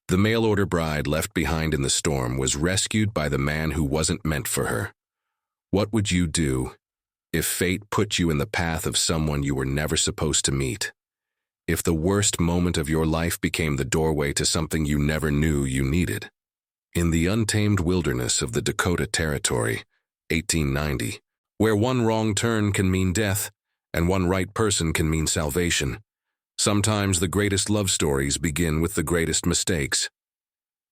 The mail-order bride left behind in the storm was rescued by the man who wasn't meant for her. What would you do if fate put you in the path of someone you were never supposed to meet? If the worst moment of your life became the doorway to something you never knew you needed? In the untamed wilderness of the Dakota Territory, 1890, where one wrong turn can mean death and one right person can mean salvation, sometimes the greatest love stories begin with the greatest mistakes.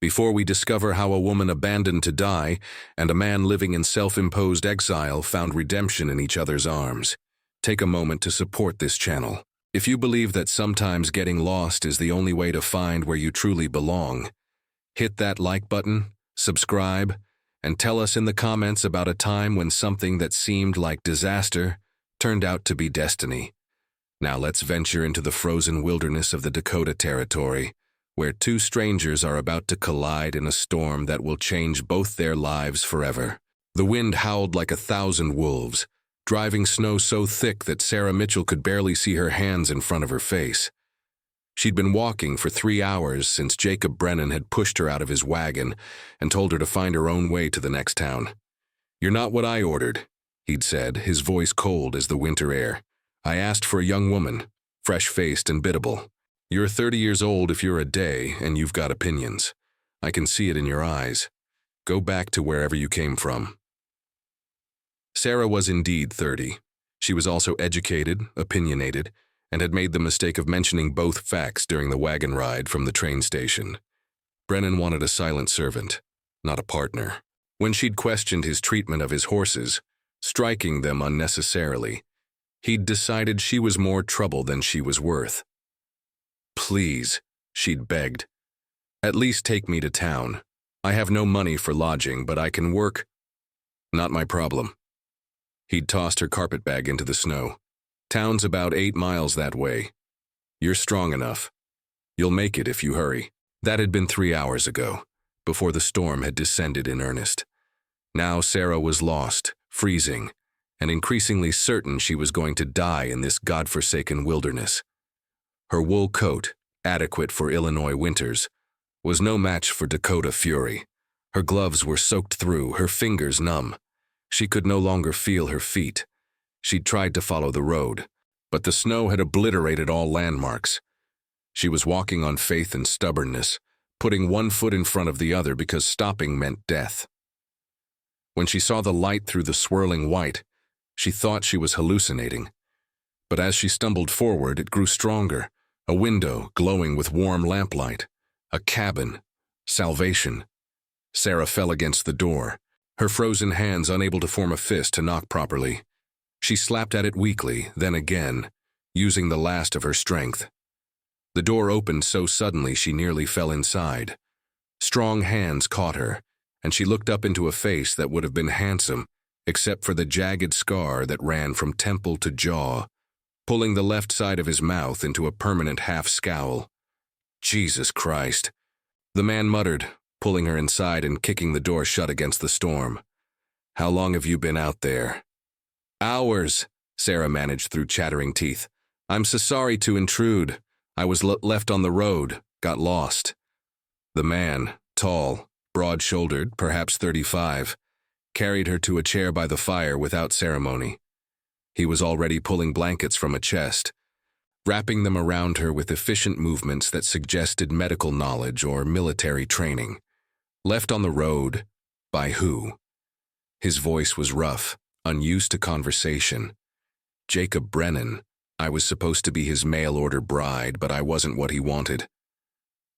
Before we discover how a woman abandoned to die and a man living in self-imposed exile found redemption in each other's arms, take a moment to support this channel. If you believe that sometimes getting lost is the only way to find where you truly belong, hit that like button, subscribe, and tell us in the comments about a time when something that seemed like disaster turned out to be destiny. Now let's venture into the frozen wilderness of the Dakota Territory, where two strangers are about to collide in a storm that will change both their lives forever. The wind howled like 1,000 wolves, driving snow so thick that Sarah Mitchell could barely see her hands in front of her face. She'd been walking for 3 hours since Jacob Brennan had pushed her out of his wagon and told her to find her own way to the next town. "You're not what I ordered," he'd said, his voice cold as the winter air. "I asked for a young woman, fresh-faced and biddable. You're 30 years old if you're a day, and you've got opinions. I can see it in your eyes. Go back to wherever you came from." Sarah was indeed 30. She was also educated, opinionated, and had made the mistake of mentioning both facts during the wagon ride from the train station. Brennan wanted a silent servant, not a partner. When she'd questioned his treatment of his horses, striking them unnecessarily, he'd decided she was more trouble than she was worth. "Please," she'd begged. "At least take me to town. I have no money for lodging, but I can work." "Not my problem." He'd tossed her carpetbag into the snow. "Town's about 8 miles that way. You're strong enough. You'll make it if you hurry." That had been 3 hours ago, before the storm had descended in earnest. Now Sarah was lost, freezing, and increasingly certain she was going to die in this godforsaken wilderness. Her wool coat, adequate for Illinois winters, was no match for Dakota fury. Her gloves were soaked through, her fingers numb. She could no longer feel her feet. She'd tried to follow the road, but the snow had obliterated all landmarks. She was walking on faith and stubbornness, putting one foot in front of the other because stopping meant death. When she saw the light through the swirling white, she thought she was hallucinating. But as she stumbled forward, it grew stronger. A window glowing with warm lamplight. A cabin. Salvation. Sarah fell against the door, her frozen hands unable to form a fist to knock properly. She slapped at it weakly, then again, using the last of her strength. The door opened so suddenly she nearly fell inside. Strong hands caught her, and she looked up into a face that would have been handsome, except for the jagged scar that ran from temple to jaw, pulling the left side of his mouth into a permanent half-scowl. "Jesus Christ," the man muttered, pulling her inside and kicking the door shut against the storm. "How long have you been out there?" "Hours," Sarah managed through chattering teeth. "I'm so sorry to intrude. I was left on the road, got lost." The man, tall, broad-shouldered, perhaps 35, carried her to a chair by the fire without ceremony. He was already pulling blankets from a chest, wrapping them around her with efficient movements that suggested medical knowledge or military training. Left on the road, by who? His voice was rough, unused to conversation. "Jacob Brennan. I was supposed to be his mail-order bride, but I wasn't what he wanted."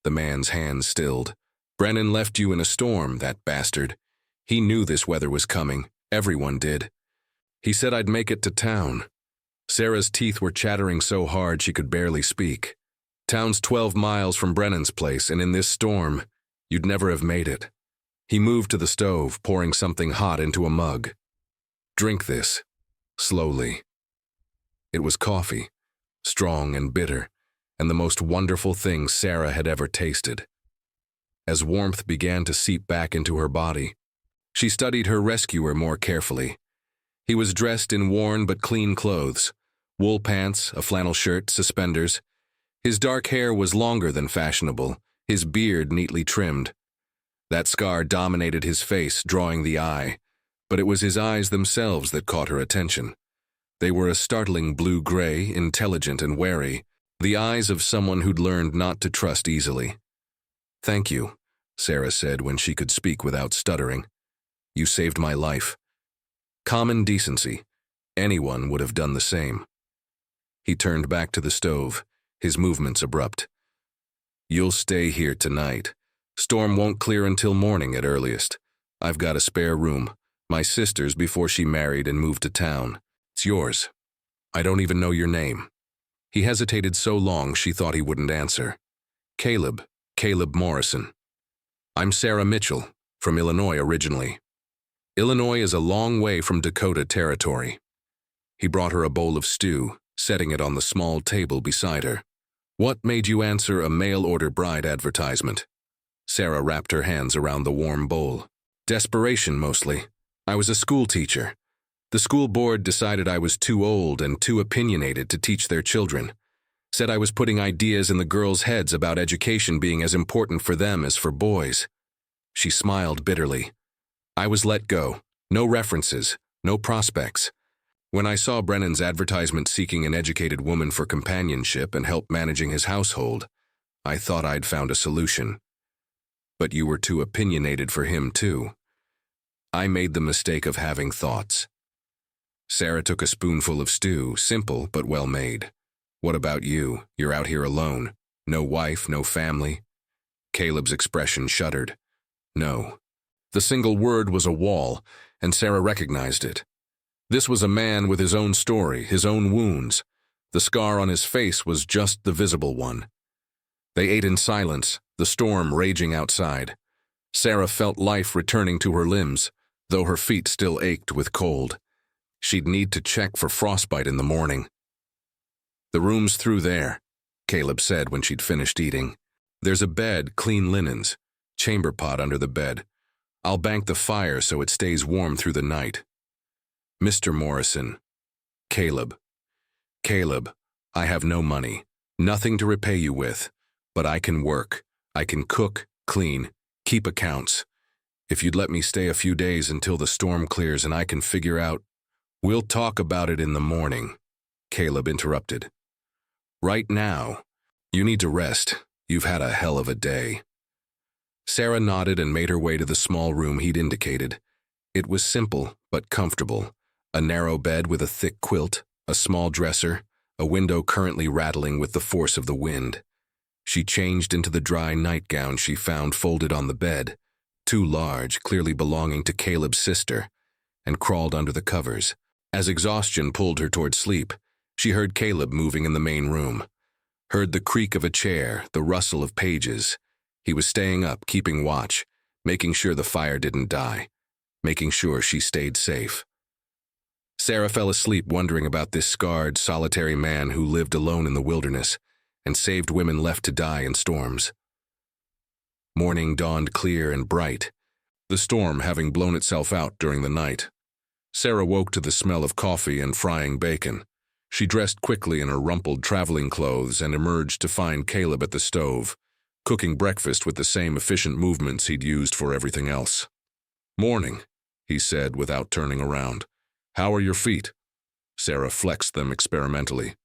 The man's hands stilled. "Brennan left you in a storm, that bastard. He knew this weather was coming. Everyone did. He said I'd make it to town." Sarah's teeth were chattering so hard she could barely speak. "Town's 12 miles from Brennan's place, and in this storm, you'd never have made it." He moved to the stove, pouring something hot into a mug. "Drink this, slowly." It was coffee, strong and bitter, and the most wonderful thing Sarah had ever tasted. As warmth began to seep back into her body, she studied her rescuer more carefully. He was dressed in worn but clean clothes, wool pants, a flannel shirt, suspenders. His dark hair was longer than fashionable, his beard neatly trimmed. That scar dominated his face, drawing the eye, but it was his eyes themselves that caught her attention. They were a startling blue-gray, intelligent and wary, the eyes of someone who'd learned not to trust easily. "Thank you," Sarah said when she could speak without stuttering. "You saved my life." Common decency. Anyone would have done the same. He turned back to the stove, his movements abrupt. "You'll stay here tonight. Storm won't clear until morning at earliest. I've got a spare room, my sister's before she married and moved to town. It's yours. I don't even know your name." He hesitated so long she thought he wouldn't answer. Caleb Morrison. "I'm Sarah Mitchell, from Illinois originally. Illinois is a long way from Dakota territory." He brought her a bowl of stew, setting it on the small table beside her. "What made you answer a mail-order bride advertisement?" Sarah wrapped her hands around the warm bowl. "Desperation, mostly. I was a school teacher. The school board decided I was too old and too opinionated to teach their children. Said I was putting ideas in the girls' heads about education being as important for them as for boys." She smiled bitterly. "I was let go. No references, no prospects. When I saw Brennan's advertisement seeking an educated woman for companionship and help managing his household, I thought I'd found a solution. But you were too opinionated for him, too. I made the mistake of having thoughts." Sarah took a spoonful of stew, simple but well made. "What about you? You're out here alone. No wife, no family." Caleb's expression shuddered. "No." The single word was a wall, and Sarah recognized it. This was a man with his own story, his own wounds. The scar on his face was just the visible one. They ate in silence, the storm raging outside. Sarah felt life returning to her limbs, though her feet still ached with cold. She'd need to check for frostbite in the morning. "The room's through there," Caleb said when she'd finished eating. "There's a bed, clean linens, chamber pot under the bed. I'll bank the fire so it stays warm through the night." "Mr. Morrison." "Caleb. Caleb, I have no money, nothing to repay you with, but I can work. I can cook, clean, keep accounts. If you'd let me stay a few days until the storm clears and I can figure out—" "We'll talk about it in the morning," Caleb interrupted. "Right now, you need to rest. You've had a hell of a day." Sarah nodded and made her way to the small room he'd indicated. It was simple but comfortable. A narrow bed with a thick quilt, a small dresser, a window currently rattling with the force of the wind. She changed into the dry nightgown she found folded on the bed, too large, clearly belonging to Caleb's sister, and crawled under the covers. As exhaustion pulled her toward sleep, she heard Caleb moving in the main room. Heard the creak of a chair, the rustle of pages. He was staying up, keeping watch, making sure the fire didn't die, making sure she stayed safe. Sarah fell asleep wondering about this scarred, solitary man who lived alone in the wilderness and saved women left to die in storms. Morning dawned clear and bright, the storm having blown itself out during the night. Sarah woke to the smell of coffee and frying bacon. She dressed quickly in her rumpled traveling clothes and emerged to find Caleb at the stove, cooking breakfast with the same efficient movements he'd used for everything else. "Morning," he said without turning around. "How are your feet?" Sarah flexed them experimentally.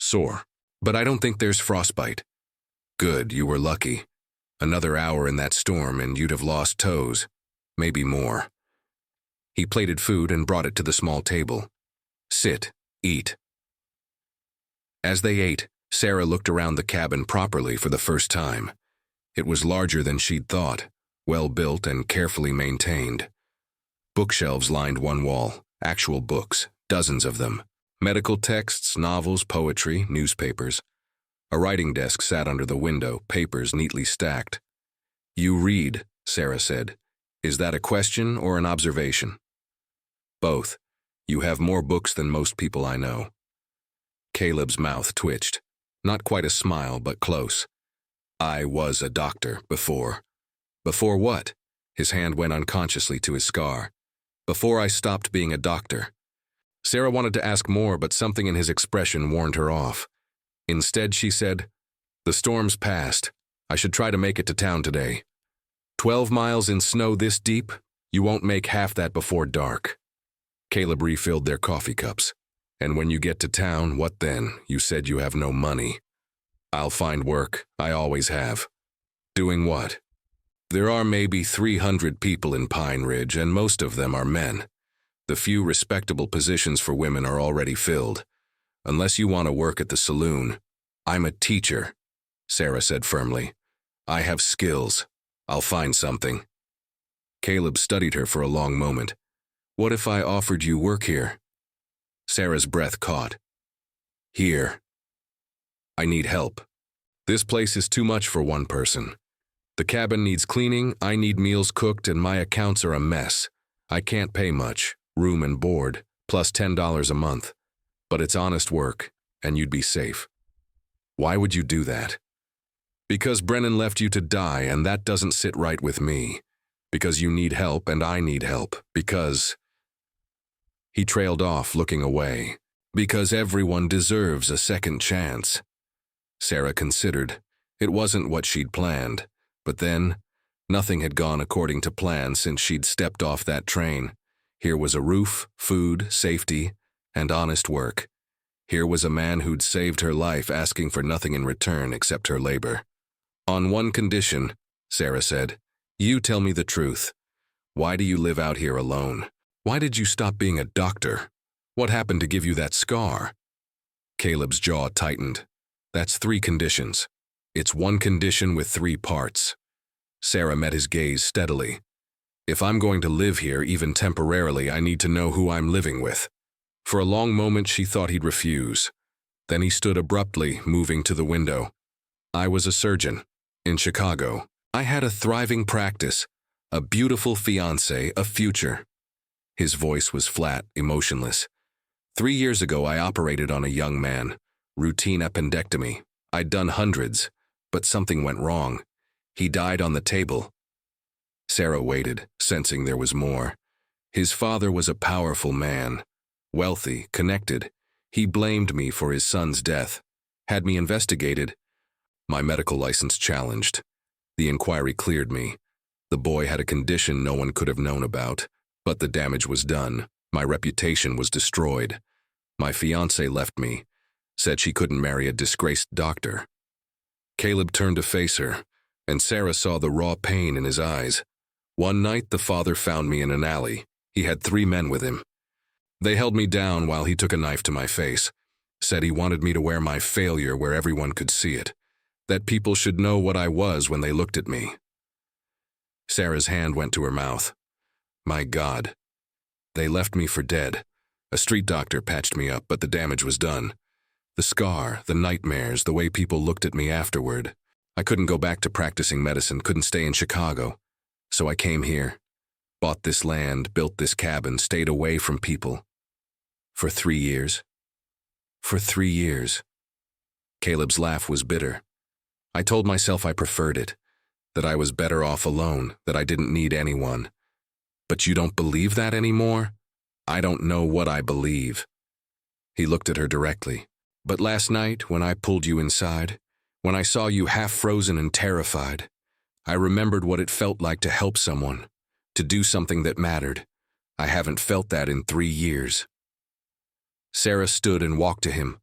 "Sore, but I don't think there's frostbite." "Good, you were lucky. Another hour in that storm and you'd have lost toes, maybe more." He plated food and brought it to the small table. "Sit, eat." As they ate, Sarah looked around the cabin properly for the first time. It was larger than she'd thought, well-built and carefully maintained. Bookshelves lined one wall, actual books, dozens of them. Medical texts, novels, poetry, newspapers. A writing desk sat under the window, papers neatly stacked. "You read," Sarah said. "Is that a question or an observation?" "Both. You have more books than most people I know." Caleb's mouth twitched. Not quite a smile, but close. "I was a doctor before." "Before what?" His hand went unconsciously to his scar. "Before I stopped being a doctor." Sarah wanted to ask more, but something in his expression warned her off. Instead, she said, "The storm's passed. I should try to make it to town today. 12 miles in snow this deep? You won't make half that before dark. Caleb refilled their coffee cups. And when you get to town, what then? You said you have no money. I'll find work. I always have. Doing what? There are maybe 300 people in Pine Ridge, and most of them are men. The few respectable positions for women are already filled. Unless you want to work at the saloon. I'm a teacher, Sarah said firmly. I have skills. I'll find something. Caleb studied her for a long moment. What if I offered you work here? Sarah's breath caught. Here. I need help. This place is too much for one person. The cabin needs cleaning, I need meals cooked, and my accounts are a mess. I can't pay much, room and board, plus $10 a month. But it's honest work, and you'd be safe. Why would you do that? Because Brennan left you to die, and that doesn't sit right with me. Because you need help, and I need help. Because... He trailed off, looking away. Because everyone deserves a second chance. Sarah considered. It wasn't what she'd planned. But then, nothing had gone according to plan since she'd stepped off that train. Here was a roof, food, safety, and honest work. Here was a man who'd saved her life, asking for nothing in return except her labor. On one condition, Sarah said. You tell me the truth. Why do you live out here alone? Why did you stop being a doctor? What happened to give you that scar? Caleb's jaw tightened. That's 3 conditions. It's one condition with 3 parts. Sarah met his gaze steadily. If I'm going to live here, even temporarily, I need to know who I'm living with. For a long moment, she thought he'd refuse. Then he stood abruptly, moving to the window. I was a surgeon. In Chicago. I had a thriving practice, a beautiful fiancé, a future. His voice was flat, emotionless. 3 years ago, I operated on a young man. Routine appendectomy. I'd done hundreds, but something went wrong. He died on the table. Sarah waited, sensing there was more. His father was a powerful man. Wealthy, connected. He blamed me for his son's death. Had me investigated. My medical license challenged. The inquiry cleared me. The boy had a condition no one could have known about, but the damage was done. My reputation was destroyed. My fiancée left me, said she couldn't marry a disgraced doctor. Caleb turned to face her, and Sarah saw the raw pain in his eyes. One night, the father found me in an alley. He had 3 men with him. They held me down while he took a knife to my face, said he wanted me to wear my failure where everyone could see it, that people should know what I was when they looked at me. Sarah's hand went to her mouth. My God. They left me for dead. A street doctor patched me up, but the damage was done. The scar, the nightmares, the way people looked at me afterward. I couldn't go back to practicing medicine, couldn't stay in Chicago. So I came here, bought this land, built this cabin, stayed away from people. For 3 years. For 3 years. Caleb's laugh was bitter. I told myself I preferred it, that I was better off alone, that I didn't need anyone. But you don't believe that anymore? I don't know what I believe. He looked at her directly. But last night, when I pulled you inside, when I saw you half frozen and terrified, I remembered what it felt like to help someone, to do something that mattered. I haven't felt that in 3 years. Sarah stood and walked to him.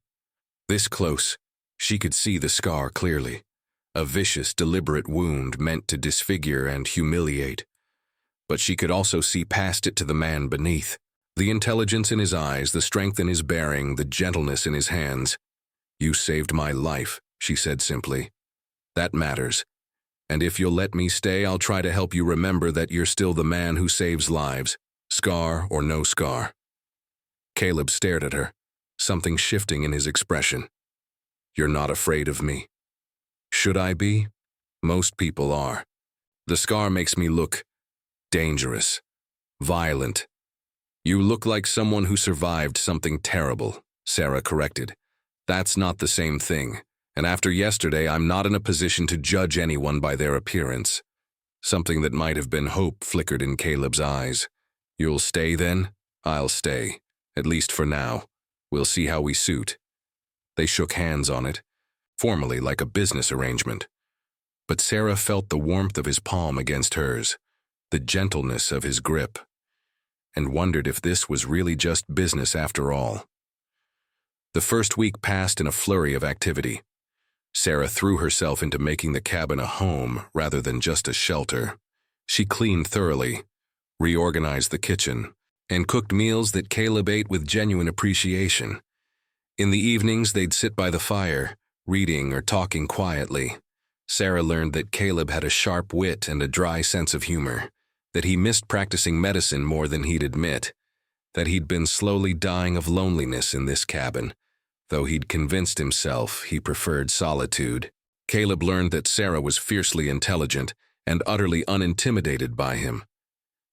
This close, she could see the scar clearly. A vicious, deliberate wound meant to disfigure and humiliate. But she could also see past it to the man beneath. The intelligence in his eyes, the strength in his bearing, the gentleness in his hands. You saved my life, she said simply. That matters. And if you'll let me stay, I'll try to help you remember that you're still the man who saves lives, scar or no scar. Caleb stared at her, something shifting in his expression. You're not afraid of me. Should I be? Most people are. The scar makes me look dangerous, violent. You look like someone who survived something terrible, Sarah corrected. That's not the same thing, and after yesterday, I'm not in a position to judge anyone by their appearance. Something that might have been hope flickered in Caleb's eyes. You'll stay then? I'll stay, at least for now. We'll see how we suit. They shook hands on it, formally like a business arrangement. but Sarah felt the warmth of his palm against hers, the gentleness of his grip, and wondered if this was really just business after all. The first week passed in a flurry of activity. Sarah threw herself into making the cabin a home rather than just a shelter. She cleaned thoroughly, reorganized the kitchen, and cooked meals that Caleb ate with genuine appreciation. In the evenings, they'd sit by the fire, reading or talking quietly. Sarah learned that Caleb had a sharp wit and a dry sense of humor, that he missed practicing medicine more than he'd admit, that he'd been slowly dying of loneliness in this cabin, though he'd convinced himself he preferred solitude. Caleb learned that Sarah was fiercely intelligent and utterly unintimidated by him,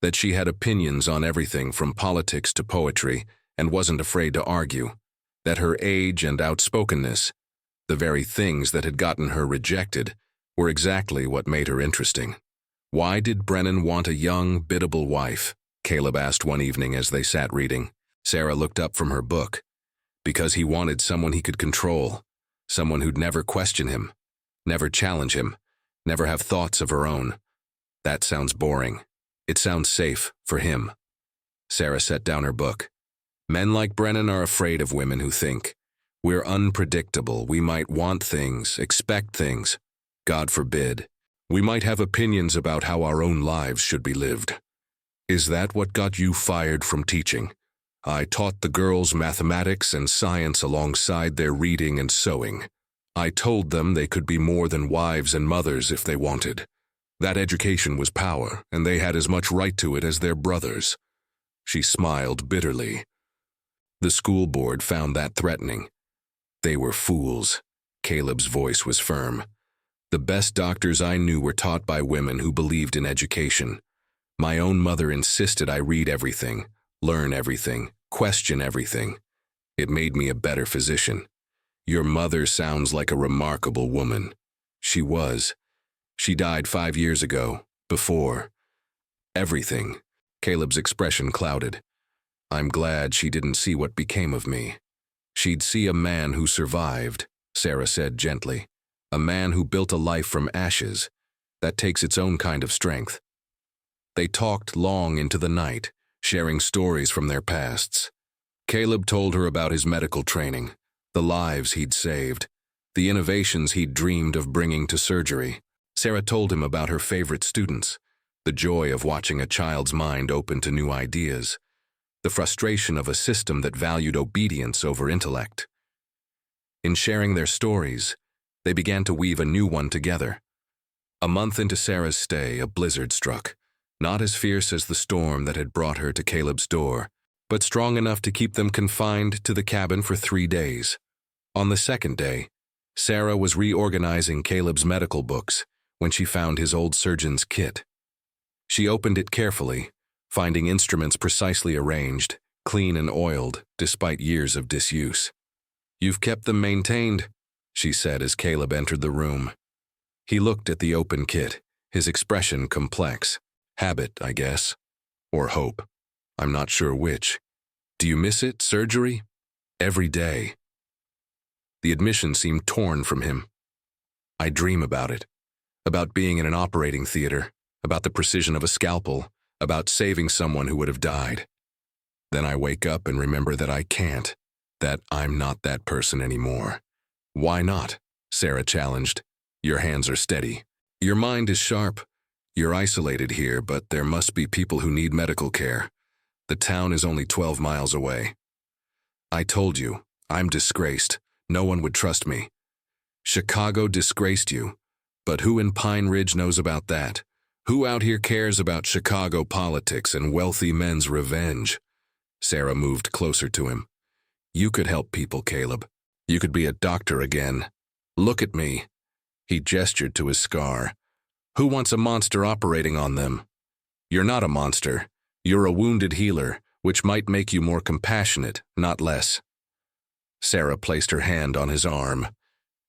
that she had opinions on everything from politics to poetry and wasn't afraid to argue, that her age and outspokenness, the very things that had gotten her rejected, were exactly what made her interesting. Why did Brennan want a young, biddable wife? Caleb asked one evening as they sat reading. Sarah looked up from her book. Because he wanted someone he could control, someone who'd never question him, never challenge him, never have thoughts of her own. That sounds boring. It sounds safe for him. Sarah set down her book. Men like Brennan are afraid of women who think. We're unpredictable. We might want things, expect things. God forbid. We might have opinions about how our own lives should be lived. Is that what got you fired from teaching? I taught the girls mathematics and science alongside their reading and sewing. I told them they could be more than wives and mothers if they wanted. That education was power, and they had as much right to it as their brothers. She smiled bitterly. The school board found that threatening. They were fools. Caleb's voice was firm. The best doctors I knew were taught by women who believed in education. My own mother insisted I read everything, learn everything, question everything. It made me a better physician. Your mother sounds like a remarkable woman. She was. She died 5 years ago, before. Everything. Caleb's expression clouded. I'm glad she didn't see what became of me. She'd see a man who survived, Sarah said gently. A man who built a life from ashes. That takes its own kind of strength. They talked long into the night, sharing stories from their pasts. Caleb told her about his medical training, the lives he'd saved, the innovations he'd dreamed of bringing to surgery. Sarah told him about her favorite students, the joy of watching a child's mind open to new ideas, the frustration of a system that valued obedience over intellect. In sharing their stories, they began to weave a new one together. A month into Sarah's stay, a blizzard struck. Not as fierce as the storm that had brought her to Caleb's door, but strong enough to keep them confined to the cabin for 3 days. On the second day, Sarah was reorganizing Caleb's medical books when she found his old surgeon's kit. She opened it carefully, finding instruments precisely arranged, clean and oiled, despite years of disuse. You've kept them maintained, she said as Caleb entered the room. He looked at the open kit, his expression complex. Habit, I guess. Or hope. I'm not sure which. Do you miss it, surgery? Every day. The admission seemed torn from him. I dream about it. About being in an operating theater. About the precision of a scalpel. About saving someone who would have died. Then I wake up and remember that I can't. That I'm not that person anymore. Why not? Sarah challenged. Your hands are steady. Your mind is sharp. You're isolated here, but there must be people who need medical care. The town is only 12 miles away. I told you, I'm disgraced. No one would trust me. Chicago disgraced you. But who in Pine Ridge knows about that? Who out here cares about Chicago politics and wealthy men's revenge? Sarah moved closer to him. You could help people, Caleb. You could be a doctor again. Look at me. He gestured to his scar. Who wants a monster operating on them? You're not a monster. You're a wounded healer, which might make you more compassionate, not less. Sarah placed her hand on his arm.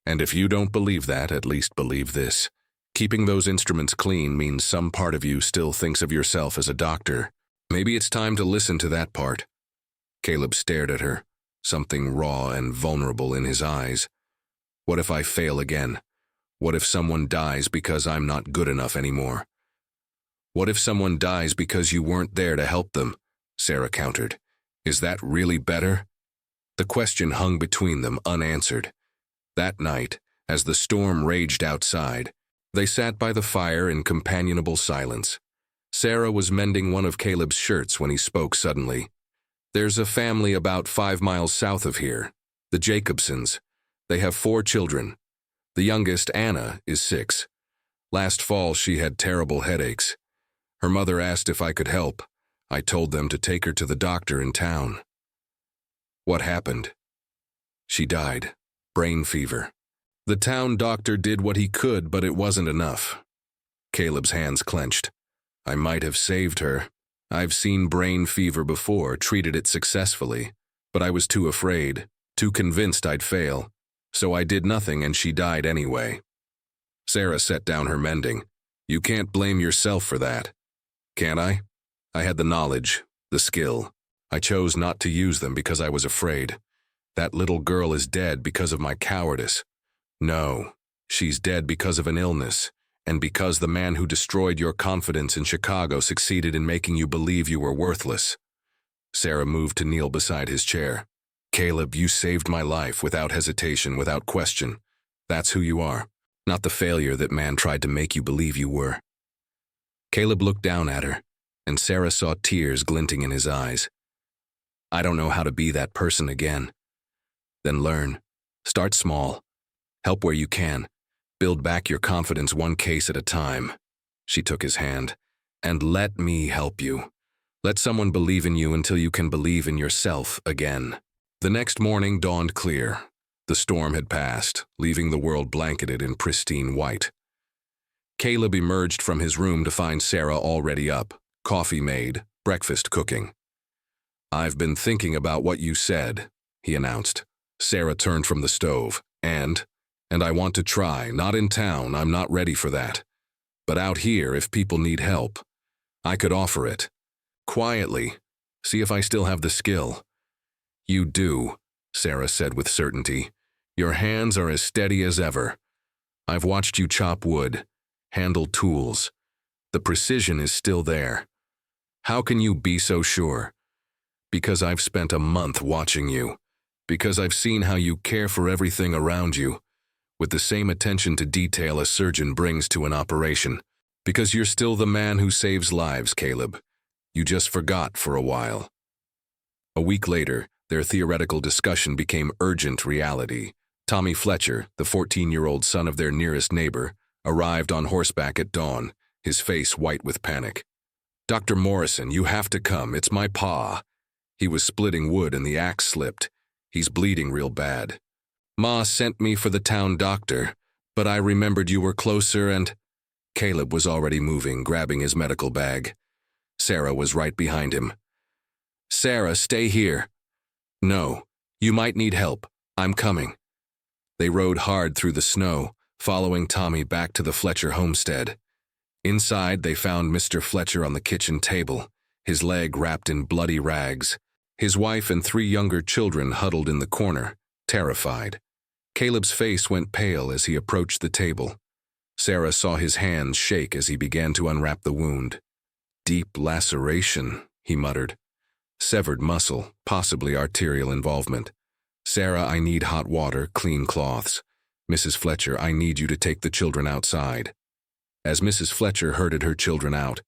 And if you don't believe that, at least believe this. Keeping those instruments clean means some part of you still thinks of yourself as a doctor. Maybe it's time to listen to that part. Caleb stared at her, something raw and vulnerable in his eyes. What if I fail again? What if someone dies because I'm not good enough anymore? What if someone dies because you weren't there to help them? Sarah countered. Is that really better? The question hung between them unanswered. That night, as the storm raged outside, they sat by the fire in companionable silence. Sarah was mending one of Caleb's shirts when he spoke suddenly. There's a family about 5 miles south of here, the Jacobsons. They have 4 children. The youngest, Anna, is 6. Last fall, she had terrible headaches. Her mother asked if I could help. I told them to take her to the doctor in town. What happened? She died. Brain fever. The town doctor did what he could, but it wasn't enough. Caleb's hands clenched. I might have saved her. I've seen brain fever before, treated it successfully, but I was too afraid, too convinced I'd fail. So I did nothing and she died anyway. Sarah set down her mending. You can't blame yourself for that. Can't I? I had the knowledge, the skill. I chose not to use them because I was afraid. That little girl is dead because of my cowardice. No, she's dead because of an illness, and because the man who destroyed your confidence in Chicago succeeded in making you believe you were worthless. Sarah moved to kneel beside his chair. Caleb, you saved my life without hesitation, without question. That's who you are, not the failure that man tried to make you believe you were. Caleb looked down at her, and Sarah saw tears glinting in his eyes. I don't know how to be that person again. Then learn. Start small. Help where you can. Build back your confidence one case at a time. She took his hand. And let me help you. Let someone believe in you until you can believe in yourself again. The next morning dawned clear. The storm had passed, leaving the world blanketed in pristine white. Caleb emerged from his room to find Sarah already up, coffee made, breakfast cooking. I've been thinking about what you said, he announced. Sarah turned from the stove. And I want to try, not in town, I'm not ready for that. But out here, if people need help, I could offer it. Quietly, see if I still have the skill. You do, Sarah said with certainty. Your hands are as steady as ever. I've watched you chop wood, handle tools. The precision is still there. How can you be so sure? Because I've spent a month watching you. Because I've seen how you care for everything around you, with the same attention to detail a surgeon brings to an operation. Because you're still the man who saves lives, Caleb. You just forgot for a while. A week later, their theoretical discussion became urgent reality. Tommy Fletcher, the 14-year-old son of their nearest neighbor, arrived on horseback at dawn, his face white with panic. Dr. Morrison, you have to come, it's my pa. He was splitting wood and the axe slipped. He's bleeding real bad. Ma sent me for the town doctor, but I remembered you were closer and… Caleb was already moving, grabbing his medical bag. Sarah was right behind him. Sarah, stay here. No, you might need help. I'm coming. They rode hard through the snow, following Tommy back to the Fletcher homestead. Inside, they found Mr. Fletcher on the kitchen table, his leg wrapped in bloody rags. His wife and 3 younger children huddled in the corner, terrified. Caleb's face went pale as he approached the table. Sarah saw his hands shake as he began to unwrap the wound. Deep laceration, he muttered. Severed muscle, possibly arterial involvement. Sarah, I need hot water, clean cloths. Mrs. Fletcher, I need you to take the children outside. As Mrs. Fletcher herded her children out,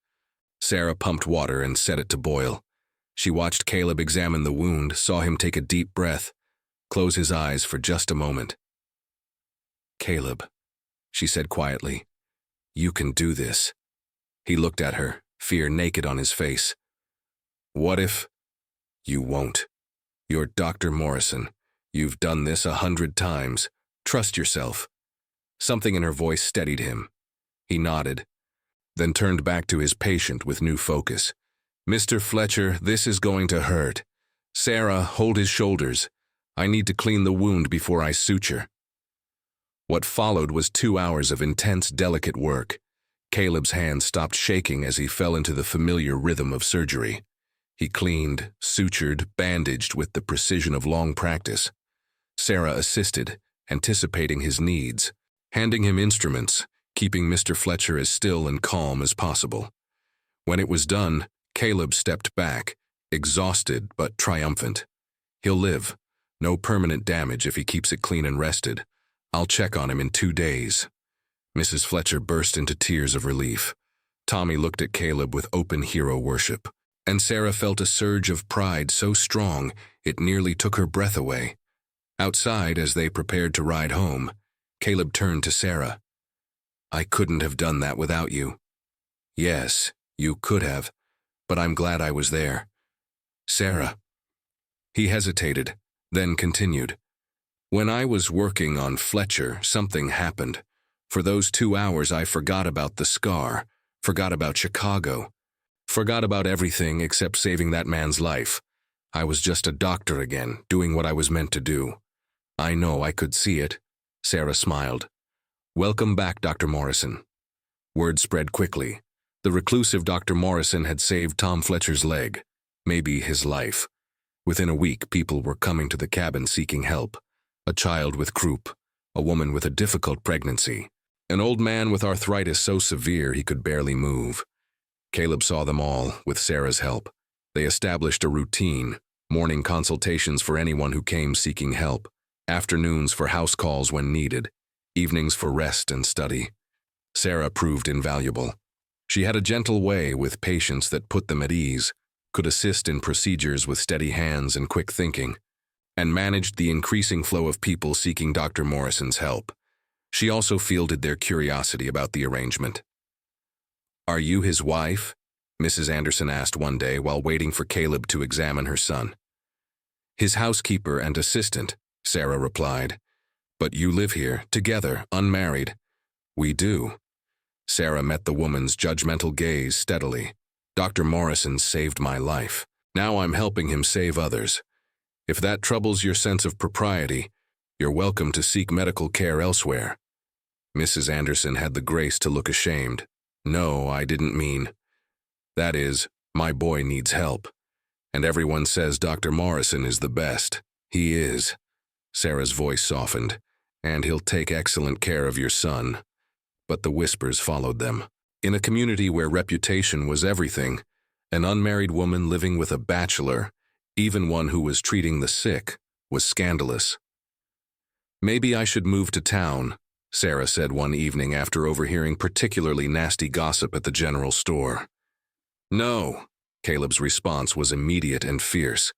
Sarah pumped water and set it to boil. She watched Caleb examine the wound, saw him take a deep breath, close his eyes for just a moment. Caleb, she said quietly, you can do this. He looked at her, fear naked on his face. What if… You won't. You're Dr. Morrison. You've done this 100 times. Trust yourself. Something in her voice steadied him. He nodded, then turned back to his patient with new focus. Mr. Fletcher, this is going to hurt. Sarah, hold his shoulders. I need to clean the wound before I suture. What followed was 2 hours of intense, delicate work. Caleb's hand stopped shaking as he fell into the familiar rhythm of surgery. He cleaned, sutured, bandaged with the precision of long practice. Sarah assisted, anticipating his needs, handing him instruments, keeping Mr. Fletcher as still and calm as possible. When it was done, Caleb stepped back, exhausted but triumphant. He'll live. No permanent damage if he keeps it clean and rested. I'll check on him in 2 days. Mrs. Fletcher burst into tears of relief. Tommy looked at Caleb with open hero worship, and Sarah felt a surge of pride so strong it nearly took her breath away. Outside, as they prepared to ride home, Caleb turned to Sarah. "I couldn't have done that without you." "Yes, you could have, but I'm glad I was there." "Sarah." He hesitated, then continued. "When I was working on Fletcher, something happened. For those 2 hours I forgot about the scar, forgot about Chicago, forgot about everything except saving that man's life. I was just a doctor again, doing what I was meant to do. I know I could see it." Sarah smiled. "Welcome back, Dr. Morrison." Word spread quickly. The reclusive Dr. Morrison had saved Tom Fletcher's leg, maybe his life. Within a week, people were coming to the cabin seeking help. A child with croup, a woman with a difficult pregnancy, an old man with arthritis so severe he could barely move. Caleb saw them all, with Sarah's help. They established a routine, morning consultations for anyone who came seeking help, afternoons for house calls when needed, evenings for rest and study. Sarah proved invaluable. She had a gentle way with patients that put them at ease, could assist in procedures with steady hands and quick thinking, and managed the increasing flow of people seeking Dr. Morrison's help. She also fielded their curiosity about the arrangement. "Are you his wife?" Mrs. Anderson asked one day while waiting for Caleb to examine her son. "His housekeeper and assistant," Sarah replied. "But you live here, together, unmarried." "We do." Sarah met the woman's judgmental gaze steadily. "Dr. Morrison saved my life. Now I'm helping him save others. If that troubles your sense of propriety, you're welcome to seek medical care elsewhere." Mrs. Anderson had the grace to look ashamed. "No, I didn't mean. That is, my boy needs help. And everyone says Dr. Morrison is the best. He is." Sarah's voice softened. "And he'll take excellent care of your son." But the whispers followed them. In a community where reputation was everything, an unmarried woman living with a bachelor, even one who was treating the sick, was scandalous. "Maybe I should move to town," Sarah said one evening after overhearing particularly nasty gossip at the general store. "No," Caleb's response was immediate and fierce.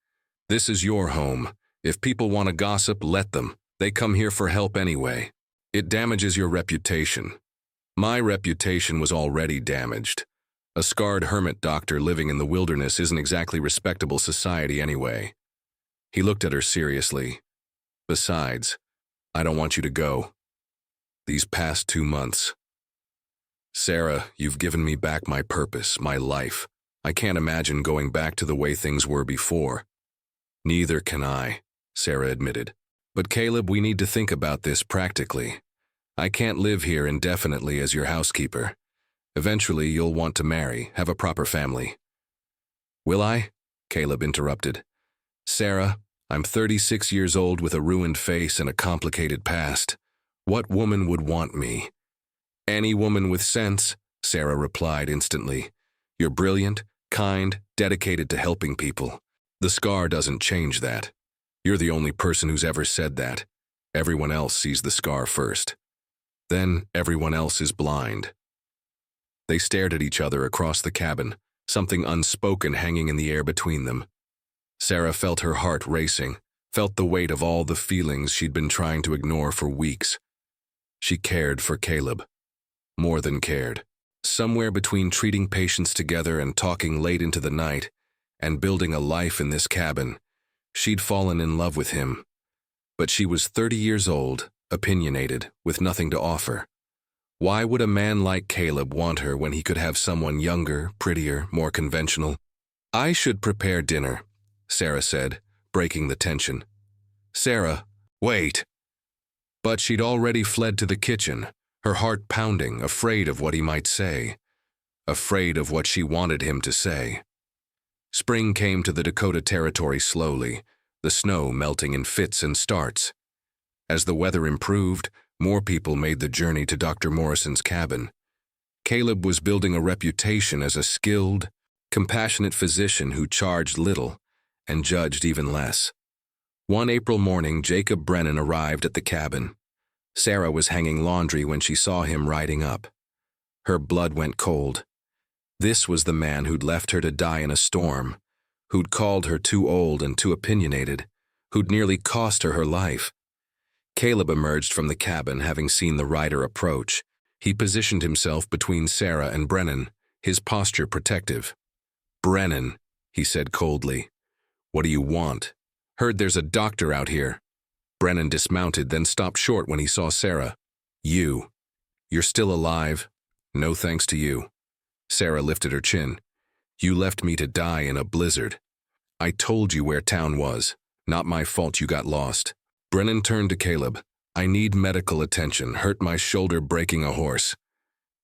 "This is your home. If people want to gossip, let them. They come here for help anyway. It damages your reputation. My reputation was already damaged. A scarred hermit doctor living in the wilderness isn't exactly respectable society anyway." He looked at her seriously. "Besides, I don't want you to go. These past 2 months. Sarah, you've given me back my purpose, my life. I can't imagine going back to the way things were before." "Neither can I," Sarah admitted. "But Caleb, we need to think about this practically. I can't live here indefinitely as your housekeeper. Eventually, you'll want to marry, have a proper family." "Will I?" Caleb interrupted. "Sarah, I'm 36 years old with a ruined face and a complicated past. What woman would want me?" "Any woman with sense," Sarah replied instantly. "You're brilliant, kind, dedicated to helping people. The scar doesn't change that. You're the only person who's ever said that. Everyone else sees the scar first. Then everyone else is blind." They stared at each other across the cabin, something unspoken hanging in the air between them. Sarah felt her heart racing, felt the weight of all the feelings she'd been trying to ignore for weeks. She cared for Caleb. More than cared. Somewhere between treating patients together and talking late into the night, and building a life in this cabin, she'd fallen in love with him. But she was 30 years old, opinionated, with nothing to offer. Why would a man like Caleb want her when he could have someone younger, prettier, more conventional? "I should prepare dinner," Sarah said, breaking the tension. "Sarah, wait." But she'd already fled to the kitchen, her heart pounding, afraid of what he might say, afraid of what she wanted him to say. Spring came to the Dakota territory slowly, the snow melting in fits and starts. As the weather improved, More people made the journey to Dr. Morrison's cabin. Caleb was building a reputation as a skilled, compassionate physician who charged little and judged even less. One April morning, Jacob Brennan arrived at the cabin. Sarah was hanging laundry when she saw him riding up. Her blood went cold. This was the man who'd left her to die in a storm, who'd called her too old and too opinionated, who'd nearly cost her life. Caleb emerged from the cabin, having seen the rider approach. He positioned himself between Sarah and Brennan, his posture protective. "Brennan," he said coldly, "what do you want? Heard there's a doctor out here." Brennan dismounted, then stopped short when he saw Sarah. You're still alive? No thanks to you." Sarah lifted her chin. "You left me to die in a blizzard. I told you where town was. Not my fault you got lost." Brennan turned to Caleb. "I need medical attention. Hurt my shoulder breaking a horse."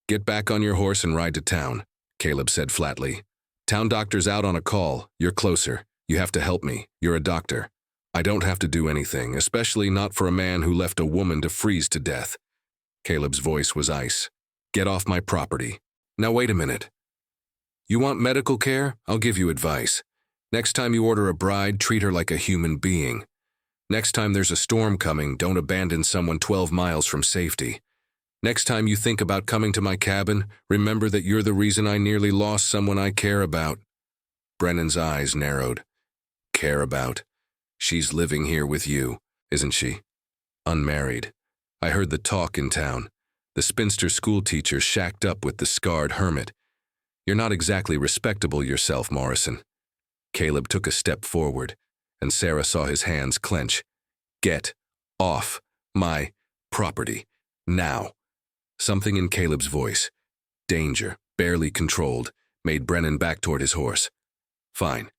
"Get back on your horse and ride to town," Caleb said flatly. "Town doctor's out on a call. You're closer. You have to help me. You're a doctor. I don't have to do anything, especially not for a man who left a woman to freeze to death." Caleb's voice was ice. "Get off my property." "Now wait a minute. You want medical care? I'll give you advice. Next time you order a bride, treat her like a human being. Next time there's a storm coming, don't abandon someone 12 miles from safety. Next time you think about coming to my cabin, remember that you're the reason I nearly lost someone I care about." Brennan's eyes narrowed. "Care about? She's living here with you, isn't she? Unmarried. I heard the talk in town. The spinster schoolteacher shacked up with the scarred hermit. You're not exactly respectable yourself, Morrison." Caleb took a step forward, and Sarah saw his hands clench. "Get off my property, now." Something in Caleb's voice, danger, barely controlled, made Brennan back toward his horse. "Fine.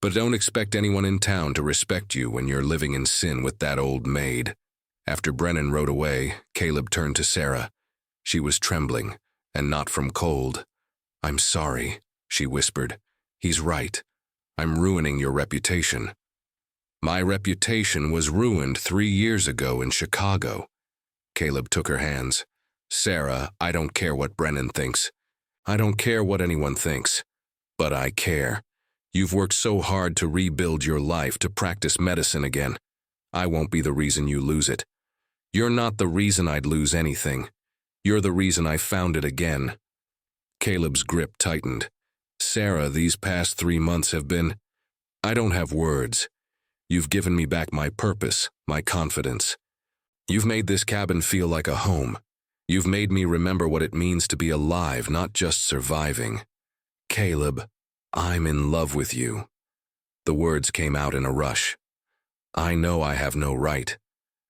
But don't expect anyone in town to respect you when you're living in sin with that old maid." After Brennan rode away, Caleb turned to Sarah. She was trembling, and not from cold. "I'm sorry," she whispered. "He's right. I'm ruining your reputation." "My reputation was ruined 3 years ago in Chicago." Caleb took her hands. "Sarah, I don't care what Brennan thinks. I don't care what anyone thinks. But I care. You've worked so hard to rebuild your life, to practice medicine again. I won't be the reason you lose it. You're not the reason I'd lose anything. You're the reason I found it again." Caleb's grip tightened. "Sarah, these past 3 months have been... I don't have words. You've given me back my purpose, my confidence. You've made this cabin feel like a home. You've made me remember what it means to be alive, not just surviving. Caleb, I'm in love with you." The words came out in a rush. "I know I have no right.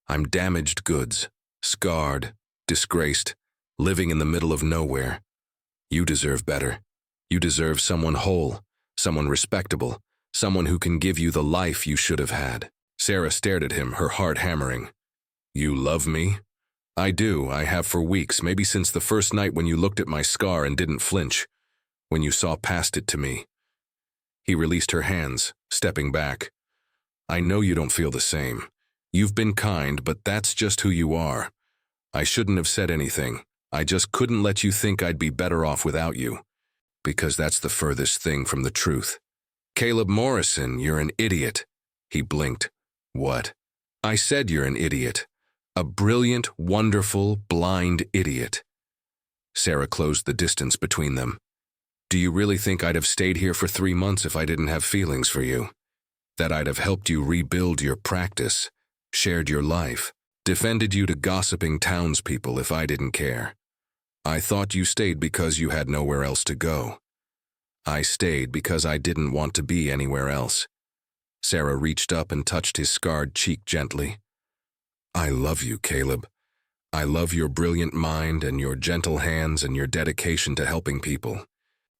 I'm damaged goods, scarred, disgraced, living in the middle of nowhere. You deserve better. You deserve someone whole, someone respectable, someone who can give you the life you should have had." Sarah stared at him, her heart hammering. "You love me?" "I do. I have for weeks, maybe since the first night when you looked at my scar and didn't flinch, when you saw past it to me." He released her hands, stepping back. "I know you don't feel the same. You've been kind, but that's just who you are. I shouldn't have said anything. I just couldn't let you think I'd be better off without you. Because that's the furthest thing from the truth." "Caleb Morrison, you're an idiot." He blinked. "What?" "I said you're an idiot. A brilliant, wonderful, blind idiot." Sarah closed the distance between them. "Do you really think I'd have stayed here for 3 months if I didn't have feelings for you? That I'd have helped you rebuild your practice, shared your life, defended you to gossiping townspeople if I didn't care? I thought you stayed because you had nowhere else to go. I stayed because I didn't want to be anywhere else." Sarah reached up and touched his scarred cheek gently. "I love you, Caleb. I love your brilliant mind and your gentle hands and your dedication to helping people.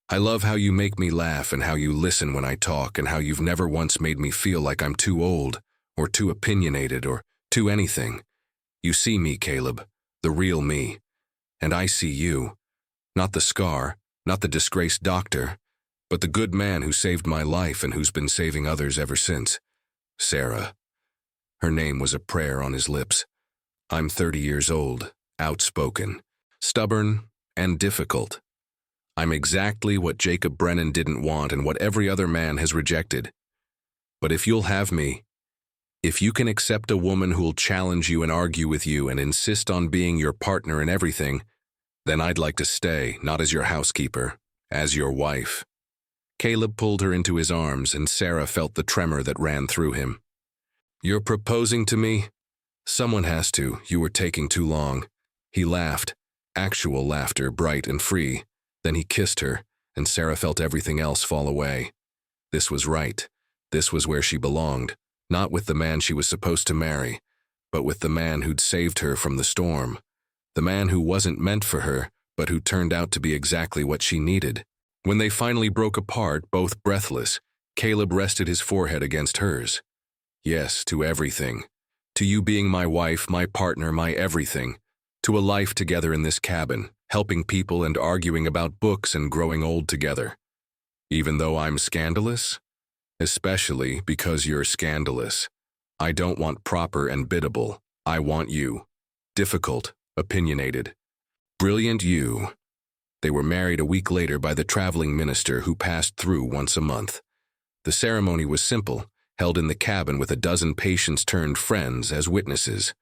I love how you make me laugh and how you listen when I talk and how you've never once made me feel like I'm too old or too opinionated or too anything. You see me, Caleb, the real me. And I see you. Not the scar, not the disgraced doctor, but the good man who saved my life and who's been saving others ever since. Sarah." Her name was a prayer on his lips. I'm 30 years old, outspoken, stubborn, and difficult. I'm exactly what Jacob Brennan didn't want and what every other man has rejected. But if you'll have me, if you can accept a woman who'll challenge you and argue with you and insist on being your partner in everything, then I'd like to stay, not as your housekeeper, as your wife. Caleb pulled her into his arms, and Sarah felt the tremor that ran through him. You're proposing to me? Someone has to. You were taking too long. He laughed, actual laughter, bright and free. Then he kissed her, and Sarah felt everything else fall away. This was right. This was where she belonged, not with the man she was supposed to marry, but with the man who'd saved her from the storm. The man who wasn't meant for her, but who turned out to be exactly what she needed. When they finally broke apart, both breathless, Caleb rested his forehead against hers. Yes, to everything. To you being my wife, my partner, my everything. To a life together in this cabin, helping people and arguing about books and growing old together. Even though I'm scandalous? Especially because you're scandalous. I don't want proper and biddable. I want you. Difficult, opinionated. Brilliant you. They were married a week later by the traveling minister who passed through once a month. The ceremony was simple, held in the cabin with a dozen patients-turned-friends as witnesses.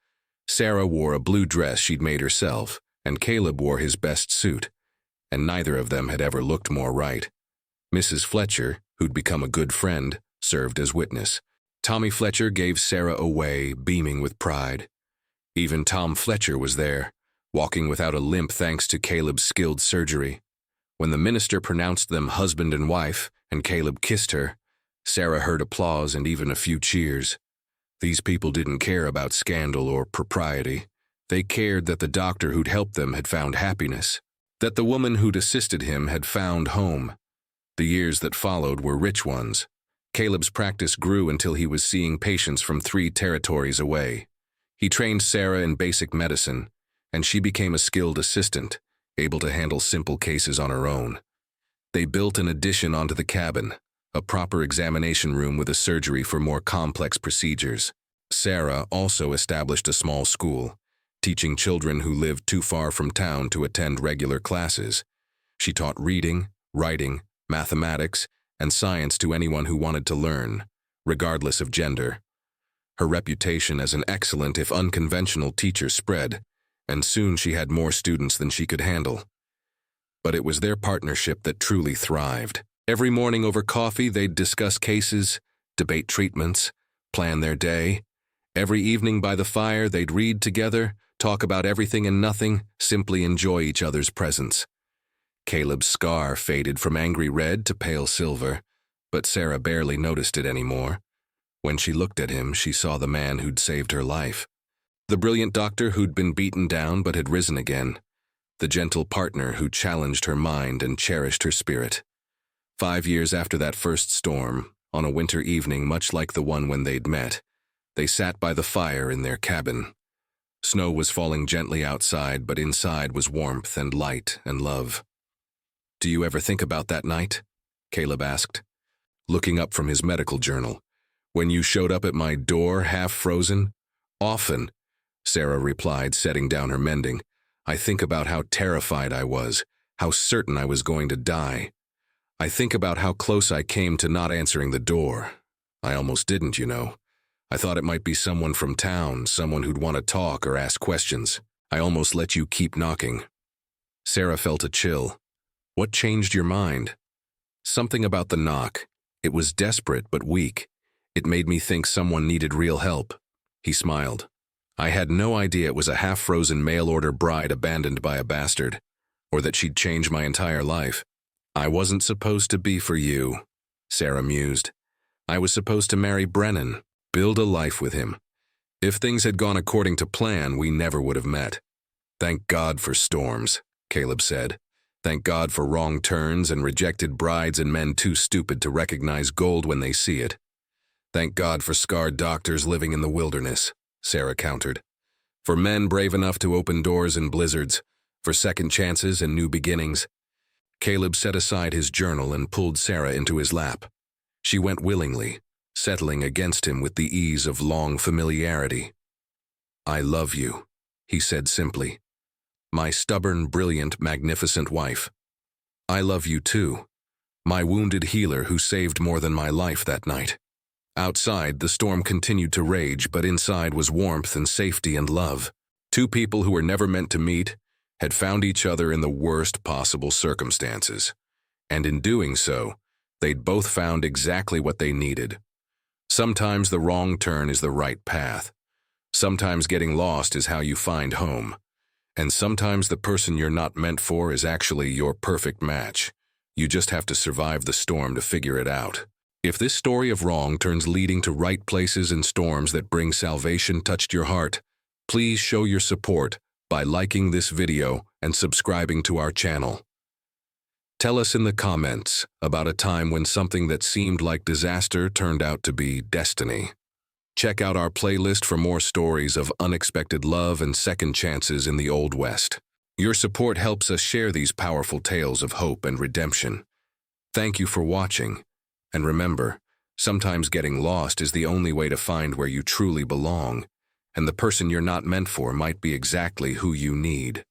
Sarah wore a blue dress she'd made herself, and Caleb wore his best suit, and neither of them had ever looked more right. Mrs. Fletcher, who'd become a good friend, served as witness. Tommy Fletcher gave Sarah away, beaming with pride. Even Tom Fletcher was there, walking without a limp thanks to Caleb's skilled surgery. When the minister pronounced them husband and wife, and Caleb kissed her, Sarah heard applause and even a few cheers. These people didn't care about scandal or propriety. They cared that the doctor who'd helped them had found happiness, that the woman who'd assisted him had found home. The years that followed were rich ones. Caleb's practice grew until he was seeing patients from 3 territories away. He trained Sarah in basic medicine, and she became a skilled assistant, able to handle simple cases on her own. They built an addition onto the cabin, a proper examination room with a surgery for more complex procedures. Sarah also established a small school, teaching children who lived too far from town to attend regular classes. She taught reading, writing, mathematics, and science to anyone who wanted to learn, regardless of gender. Her reputation as an excellent if unconventional teacher spread, and soon she had more students than she could handle. But it was their partnership that truly thrived. Every morning over coffee, they'd discuss cases, debate treatments, plan their day. Every evening by the fire, they'd read together, talk about everything and nothing, simply enjoy each other's presence. Caleb's scar faded from angry red to pale silver, but Sarah barely noticed it anymore. When she looked at him, she saw the man who'd saved her life. The brilliant doctor who'd been beaten down but had risen again. The gentle partner who challenged her mind and cherished her spirit. 5 years after that first storm, on a winter evening much like the one when they'd met, they sat by the fire in their cabin. Snow was falling gently outside, but inside was warmth and light and love. "Do you ever think about that night?" Caleb asked, looking up from his medical journal. "When you showed up at my door, half frozen?" "Often," Sarah replied, setting down her mending. "I think about how terrified I was, how certain I was going to die. I think about how close I came to not answering the door. I almost didn't, you know. I thought it might be someone from town, someone who'd want to talk or ask questions. I almost let you keep knocking." Sarah felt a chill. "What changed your mind?" "Something about the knock. It was desperate but weak. It made me think someone needed real help." He smiled. "I had no idea it was a half-frozen mail-order bride abandoned by a bastard, or that she'd change my entire life. I wasn't supposed to be for you," Sarah mused. "I was supposed to marry Brennan, build a life with him. If things had gone according to plan, we never would have met." "Thank God for storms," Caleb said. "Thank God for wrong turns and rejected brides and men too stupid to recognize gold when they see it." "Thank God for scarred doctors living in the wilderness," Sarah countered. "For men brave enough to open doors in blizzards, for second chances and new beginnings." Caleb set aside his journal and pulled Sarah into his lap. She went willingly, settling against him with the ease of long familiarity. "I love you," he said simply. My stubborn, brilliant, magnificent wife. I love you too. My wounded healer who saved more than my life that night. Outside, the storm continued to rage, but inside was warmth and safety and love. Two people who were never meant to meet had found each other in the worst possible circumstances. And in doing so, they'd both found exactly what they needed. Sometimes the wrong turn is the right path. Sometimes getting lost is how you find home. And sometimes the person you're not meant for is actually your perfect match. You just have to survive the storm to figure it out. If this story of wrong turns leading to right places and storms that bring salvation touched your heart, please show your support by liking this video and subscribing to our channel. Tell us in the comments about a time when something that seemed like disaster turned out to be destiny. Check out our playlist for more stories of unexpected love and second chances in the Old West. Your support helps us share these powerful tales of hope and redemption. Thank you for watching. And remember, sometimes getting lost is the only way to find where you truly belong, and the person you're not meant for might be exactly who you need.